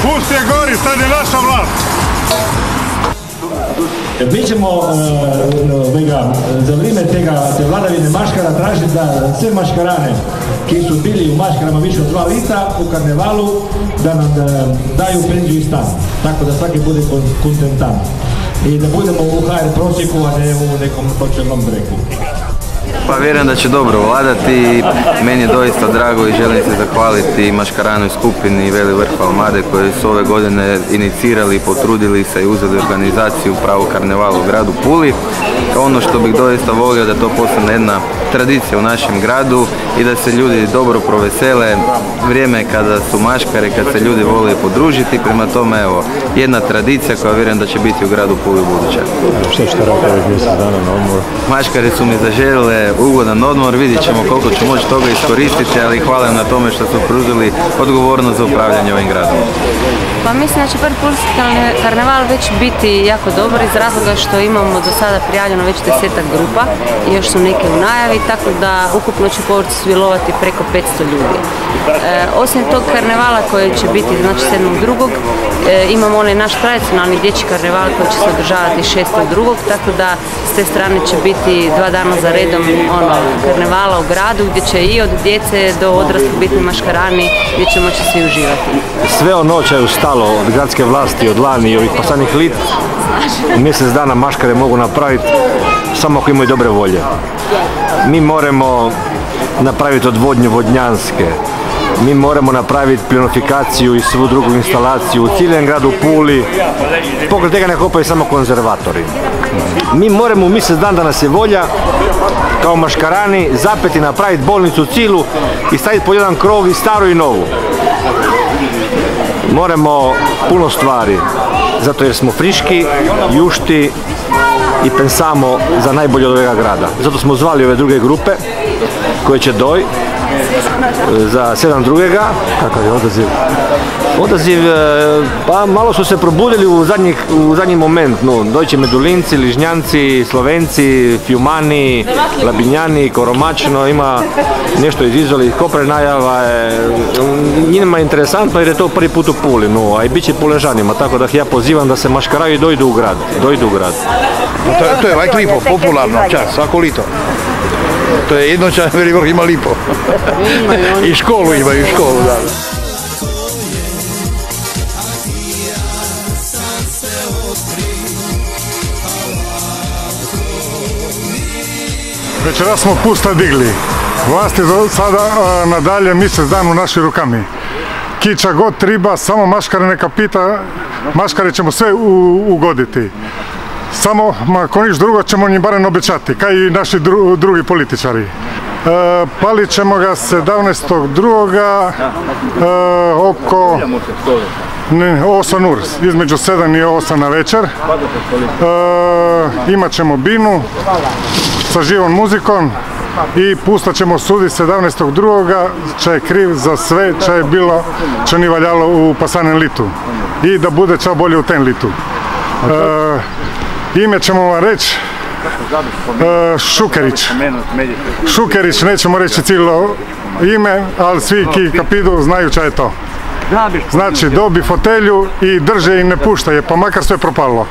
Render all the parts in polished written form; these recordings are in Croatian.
Pusti je gori, sad je naša vlast. Mi ćemo za vrijeme te vladavine maškara tražiti da sve maškarane koji su bili u maškarama više od 2 lita u karnevalu da nam daju penziju i stan. Tako da svaki bude kontentan. I da budemo u HR prosjeku, a ne u nekom točnom breku. Pa vjerujem da će dobro vladati. Meni je doista drago i želim se zahvaliti maškaranoj skupini Veli Vrh Almade koji su ove godine inicirali, potrudili se i uzeli organizaciju Pravo karnevala u gradu Puli. Ono što bih doista volio da to postane jedna tradicija u našem gradu i da se ljudi dobro provesele. Vrijeme je kada su maškare, kad se ljudi vole podružiti, prema tome evo, jedna tradicija koja vjerujem da će biti u gradu Puli u buduće. Što ćete raditi ovih mjesec dana na odmoru? Maškare su mi zaželjele ugodan odmor, vidjet ćemo koliko ću moći toga iskoristiti, ali hvala im na tome što su preuzeli odgovornost za upravljanje ovim gradom. Pa mislim da će prvi pulski karneval već biti jako dobar iz razloga što imamo do sada prijavljeno već 10-ak grupa i još su neke u najavi, tako da ukupno će sudjelovati preko 500 ljudi. Osim tog karnevala koji će biti znači 7.2. Imamo onaj naš tradicionalni dječji karneval koji će se održavati 6.2. tako da s te strane će biti 2 dana za redom karnevala u gradu gdje će i od djece do odraslih biti maškarani gdje će moći svi uživati. Sve ono što je stalo od gradske vlasti, od lani i ovih posljednjih lit, u mjesec dana maškare mogu napraviti samo ako imaju dobre volje. Mi moramo napraviti odvodnje vodnjanske, mi moramo napraviti plinofikaciju i svu drugu instalaciju u cijelom gradu Puli. Pogled tega ne kopaju samo konzervatori. Mi moramo u mjesec dan da nas je volja kao maškarani zapeti napraviti bolnicu cilu i staviti pod jedan krov i staru i novu. Moramo puno stvari, zato jer smo friški, jušti i pensamo za najbolje od ovoga grada. Zato smo zvali ove druge grupe koje će doj za 7.2. Kakav je odaziv? Odaziv, pa malo su se probudili u zadnji moment. Doći Medulinci, Ližnjanci, Slovenci, Fjumani, Labinjani, Koromačno, ima nešto iz Izole, Kopre najava. Njima je interesantno jer je to prvi put u Puli, a i bit će Puležanima, tako da ja pozivam da se maškaraju i dojdu u grad. To je like lipo, popularno, čas, svako lito. To je jednočan, Veli Vrh ima lipo. I školu imaju, da. Večera smo pusta digli. Vlast je sada nadalje mjesec dan u našoj rukami. Kiča god triba, samo maškare neka pita, maškare ćemo sve ugoditi. Samo, ako niš drugo, ćemo njim barem obećati, kao i naši drugi političari. Palit ćemo ga 17.2. oko 8 ur, između 7 i 8 na večer. Imat ćemo binu sa živom muzikom i pustat ćemo suditi 17.2. če je kriv za sve če je bilo, če nije valjalo u pasanem litu. I da bude ča bolje u ten litu. Ime ćemo vam reći Šukerić. Šukerić, nećemo reći cijelo ime, ali svi ki kapidu znaju ča je to. Znači, dobi fotelju i drže i ne pušta je, pa makar sve propalo.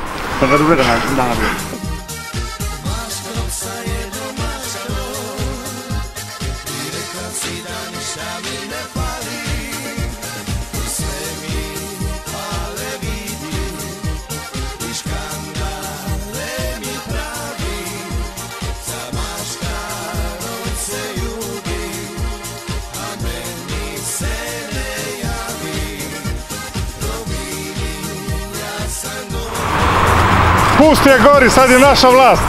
Pusti je gori, sad je naša vlast.